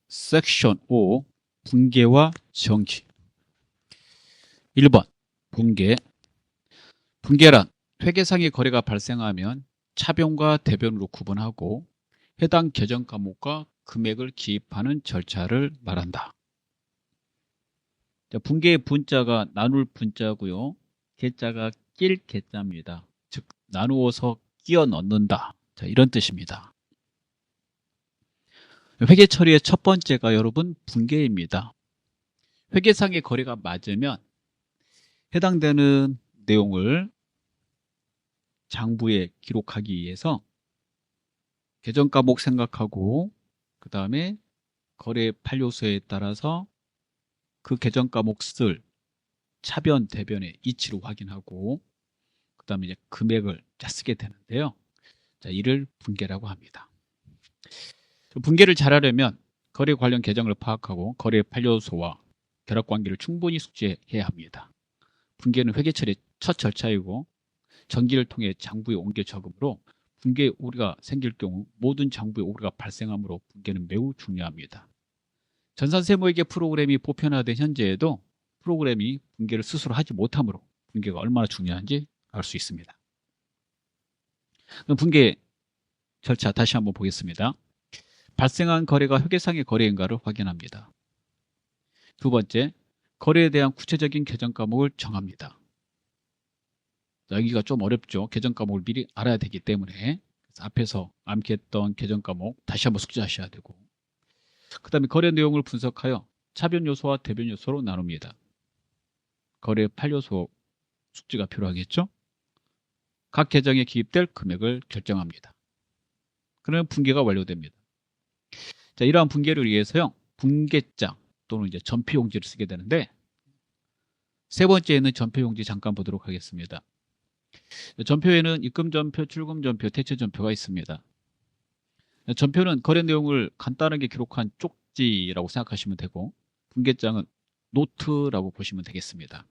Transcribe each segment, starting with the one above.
섹션 5 분계와 정기. 1번 분계. 분계란 회계상의 거래가 발생하면 차변과 대변으로 구분하고 해당 계정 과목과 금액을 기입하는 절차를 말한다. 자, 분계의 분자가 나눌 분자고요. 계자가 낄 계자입니다. 즉 나누어서 끼워 넣는다. 자, 이런 뜻입니다. 회계 처리의 첫 번째가 여러분 분계입니다. 회계상의 거래가 맞으면 해당되는 내용을 장부에 기록하기 위해서 계정 과목 생각하고 그 다음에 거래 판료서에 따라서 그 계정 과목 쓸 차변 대변의 이치를 확인하고 그 다음에 이제 금액을 쓰게 되는데요. 자, 이를 분계라고 합니다. 분계를 잘하려면 거래 관련 계정을 파악하고 거래 판료서와 결합관계를 충분히 숙지해야 합니다. 분계는 회계 처리의 첫 절차이고 정기를 통해 장부에 옮겨 적으므로 분계 오류가 생길 경우 모든 장부에 오류가 발생하므로 분계는 매우 중요합니다. 전산세무회계 프로그램이 보편화된 현재에도 프로그램이 분계를 스스로 하지 못하므로 분계가 얼마나 중요한지 알 수 있습니다. 그럼 분계 절차 다시 한번 보겠습니다. 발생한 거래가 회계상의 거래인가를 확인합니다. 두 번째, 거래에 대한 구체적인 계정 과목을 정합니다. 여기가 좀 어렵죠. 계정 과목을 미리 알아야 되기 때문에 앞에서 암기했던 계정 과목 다시 한번 숙지하셔야 되고, 그 다음에 거래 내용을 분석하여 차변 요소와 대변 요소로 나눕니다. 거래 판료소 숙지가 필요하겠죠. 각 계정에 기입될 금액을 결정합니다. 그러면 분계가 완료됩니다. 자, 이러한 분계를 위해서요, 분계장 또는 이제 전표용지를 쓰게 되는데, 세 번째에는 전표용지 잠깐 보도록 하겠습니다. 전표에는 입금전표, 출금전표, 대체전표가 있습니다. 전표는 거래 내용을 간단하게 기록한 쪽지라고 생각하시면 되고, 분계장은 노트라고 보시면 되겠습니다.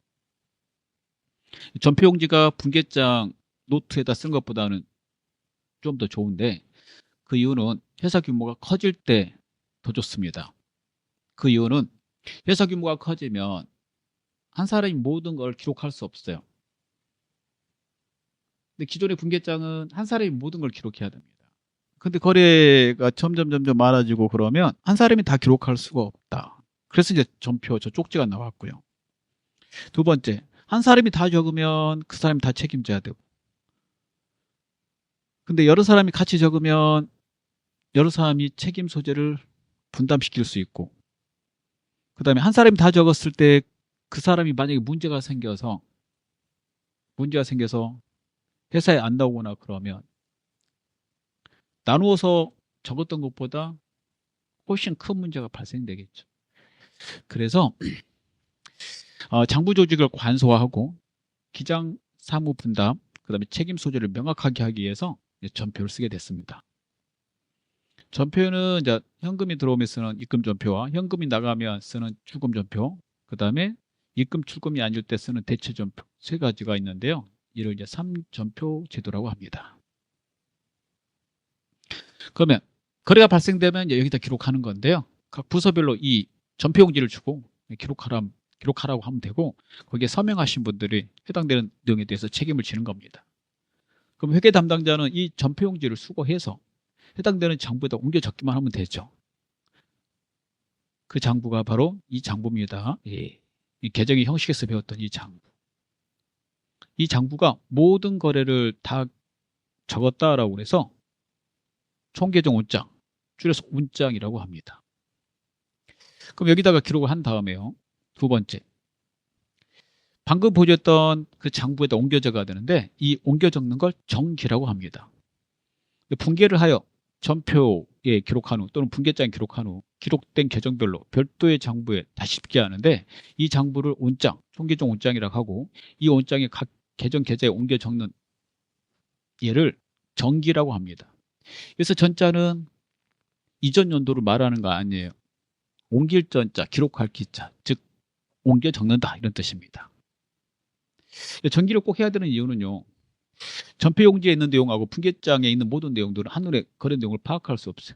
전표용지가 분계장 노트에다 쓴 것보다는 좀 더 좋은데, 그 이유는 회사 규모가 커질 때 더 좋습니다. 그 이유는 회사 규모가 커지면 한 사람이 모든 걸 기록할 수 없어요. 근데 기존의 분계장은 한 사람이 모든 걸 기록해야 됩니다. 근데 거래가 점점 많아지고 그러면 한 사람이 다 기록할 수가 없다. 그래서 이제 전표, 저 쪽지가 나왔고요. 두 번째, 한 사람이 다 적으면 그 사람이 다 책임져야 되고, 근데 여러 사람이 같이 적으면 여러 사람이 책임 소재를 분담시킬 수 있고, 그 다음에 한 사람이 다 적었을 때 그 사람이 만약에 문제가 생겨서 회사에 안 나오거나 그러면 나누어서 적었던 것보다 훨씬 큰 문제가 발생되겠죠. 그래서 장부 조직을 관소화하고 기장 사무 분담, 그 다음에 책임 소재를 명확하게 하기 위해서 전표를 쓰게 됐습니다. 전표는 이제 현금이 들어오면 쓰는 입금 전표와 현금이 나가면 쓰는 출금 전표, 그 다음에 입금 출금이 아닐 때 쓰는 대체 전표, 세 가지가 있는데요. 이를 이제 3전표 제도라고 합니다. 그러면 거래가 발생되면 여기다 기록하는 건데요. 각 부서별로 이 전표용지를 주고 기록하라고 하면 되고, 거기에 서명하신 분들이 해당되는 내용에 대해서 책임을 지는 겁니다. 그럼 회계 담당자는 이 전표용지를 수거해서 해당되는 장부에다 옮겨 적기만 하면 되죠. 그 장부가 바로 이 장부입니다. 예. 이 계정의 형식에서 배웠던 이 장부. 이 장부가 모든 거래를 다 적었다라고 해서 총계정 운장, 줄여서 운장이라고 합니다. 그럼 여기다가 기록을 한 다음에요. 두 번째, 방금 보여줬던 그 장부에다 옮겨 적어야 되는데, 이 옮겨 적는 걸 정기라고 합니다. 분계를 하여 전표에 기록한 후 또는 분계장에 기록한 후 기록된 계정별로 별도의 장부에 다시 집게 하는데, 이 장부를 온장, 총계정 온장이라고 하고, 이 온장에 각 계정 계좌에 옮겨 적는 얘를 정기라고 합니다. 그래서 전자는 이전 연도를 말하는 거 아니에요. 옮길 전자, 기록할 기자, 즉 옮겨 적는다, 이런 뜻입니다. 정기를 꼭 해야 되는 이유는요, 전표용지에 있는 내용하고 분계장에 있는 모든 내용들은 한눈에 거래 내용을 파악할 수 없어요.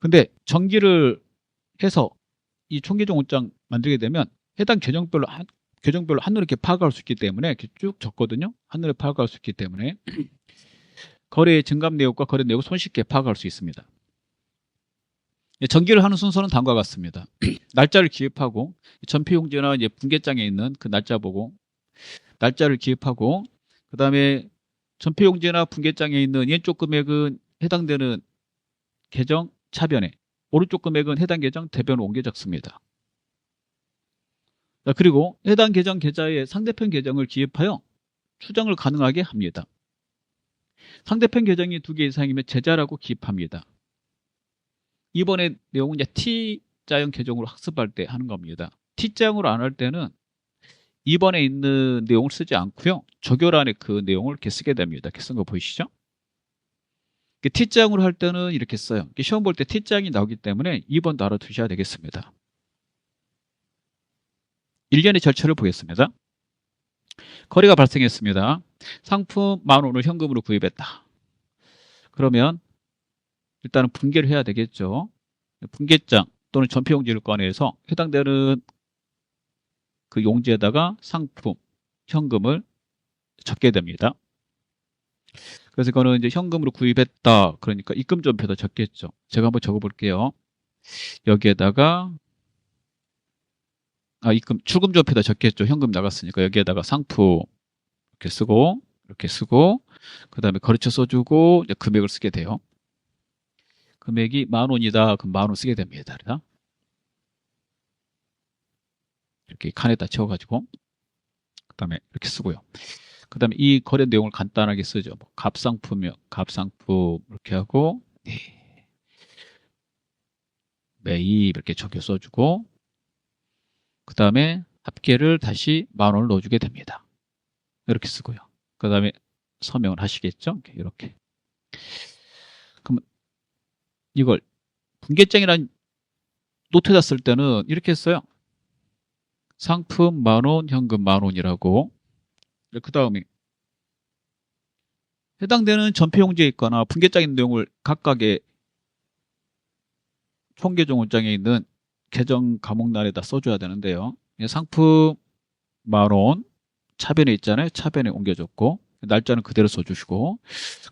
근데 정기를 해서 이 총계정오장 만들게 되면 해당 계정별로 한눈에 이렇게 파악할 수 있기 때문에 이렇게 쭉 적거든요. 한눈에 파악할 수 있기 때문에 거래 증감 내역과 거래 내역을 손쉽게 파악할 수 있습니다. 정기를 하는 순서는 다음과 같습니다. 날짜를 기입하고 전피용지나 이제 분계장에 있는 그 날짜 보고 날짜를 기입하고 그 다음에 전폐용지나 분계장에 있는 왼쪽 금액은 해당되는 계정 차변에, 오른쪽 금액은 해당 계정 대변으로 옮겨 적습니다. 그리고 해당 계정 계좌에 상대편 계정을 기입하여 추정을 가능하게 합니다. 상대편 계정이 2개 이상이면 제자라고 기입합니다. 이번에 내용은 이제 T자형 계정으로 학습할 때 하는 겁니다. T자형으로 안 할 때는 2번에 있는 내용을 쓰지 않고요. 조교란에 그 내용을 이렇게 쓰게 됩니다. 이렇게 쓴 거 보이시죠? T장으로 할 때는 이렇게 써요. 시험 볼 때 T장이 나오기 때문에 2번도 알아두셔야 되겠습니다. 일련의 절차를 보겠습니다. 거래가 발생했습니다. 상품 10,000원을 현금으로 구입했다. 그러면 일단은 분계를 해야 되겠죠. 분계장 또는 전폐용지를 꺼내서 해당되는 그 용지에다가 상품, 현금을 적게 됩니다. 그래서 이거는 이제 현금으로 구입했다. 그러니까 입금전표도 적겠죠. 제가 한번 적어볼게요. 여기에다가 출금전표도 적겠죠. 현금 나갔으니까 여기에다가 상품 이렇게 쓰고 그 다음에 거래처 써주고 이제 금액을 쓰게 돼요. 금액이 10,000원이다. 그럼 10,000원 쓰게 됩니다. 이렇게 칸에다 채워가지고 그 다음에 이렇게 쓰고요. 그 다음에 이 거래 내용을 간단하게 쓰죠. 뭐 갑상품이요. 갑상품 이렇게 하고 매입 이렇게 적여 써주고 그 다음에 합계를 다시 10,000원을 넣어주게 됩니다. 이렇게 쓰고요. 그 다음에 서명을 하시겠죠. 이렇게. 그럼 이걸 분계장이란 노트에다 쓸 때는 이렇게 했어요. 상품 10,000원, 현금 10,000원이라고. 그 다음에 해당되는 전폐용지에 있거나 분계장에 있는 내용을 각각의 총계정오장에 있는 계정 과목란에다 써줘야 되는데요. 상품 10,000원 차변에 있잖아요. 차변에 옮겨줬고 날짜는 그대로 써주시고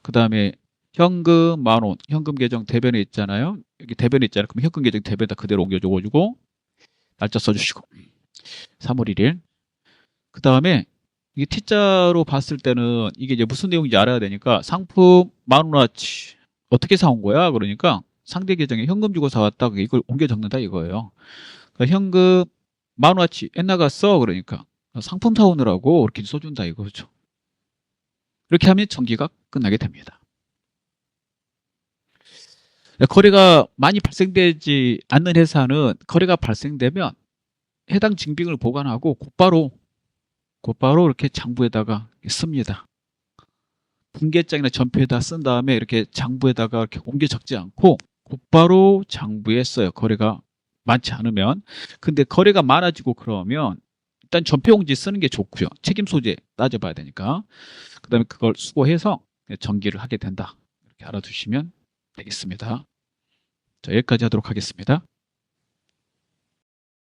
그 다음에 현금 10,000원 현금 계정 대변에 있잖아요. 여기 대변에 있잖아요. 그럼 현금 계정 대변에다 그대로 옮겨줘가지고 날짜 써주시고 3월 1일 그 다음에 이게 T자로 봤을 때는 이게 이제 무슨 내용인지 알아야 되니까 상품 10,000원어치 어떻게 사온 거야? 그러니까 상대 계정에 현금 주고 사왔다. 이걸 옮겨 적는다 이거예요. 그러니까 현금 10,000원어치 엔나가 써 그러니까 상품 사오느라고 이렇게 써준다 이거죠. 이렇게 하면 정기가 끝나게 됩니다. 거래가 많이 발생되지 않는 회사는 거래가 발생되면 해당 증빙을 보관하고 곧바로 이렇게 장부에다가 씁니다. 분계장이나 전표에다 쓴 다음에 이렇게 장부에다가 이렇게 옮겨 적지 않고 곧바로 장부에 써요. 거래가 많지 않으면. 근데 거래가 많아지고 그러면 일단 전폐용지 쓰는 게 좋고요. 책임 소재 따져봐야 되니까. 그 다음에 그걸 수거해서 정기를 하게 된다. 이렇게 알아두시면 되겠습니다. 자, 여기까지 하도록 하겠습니다.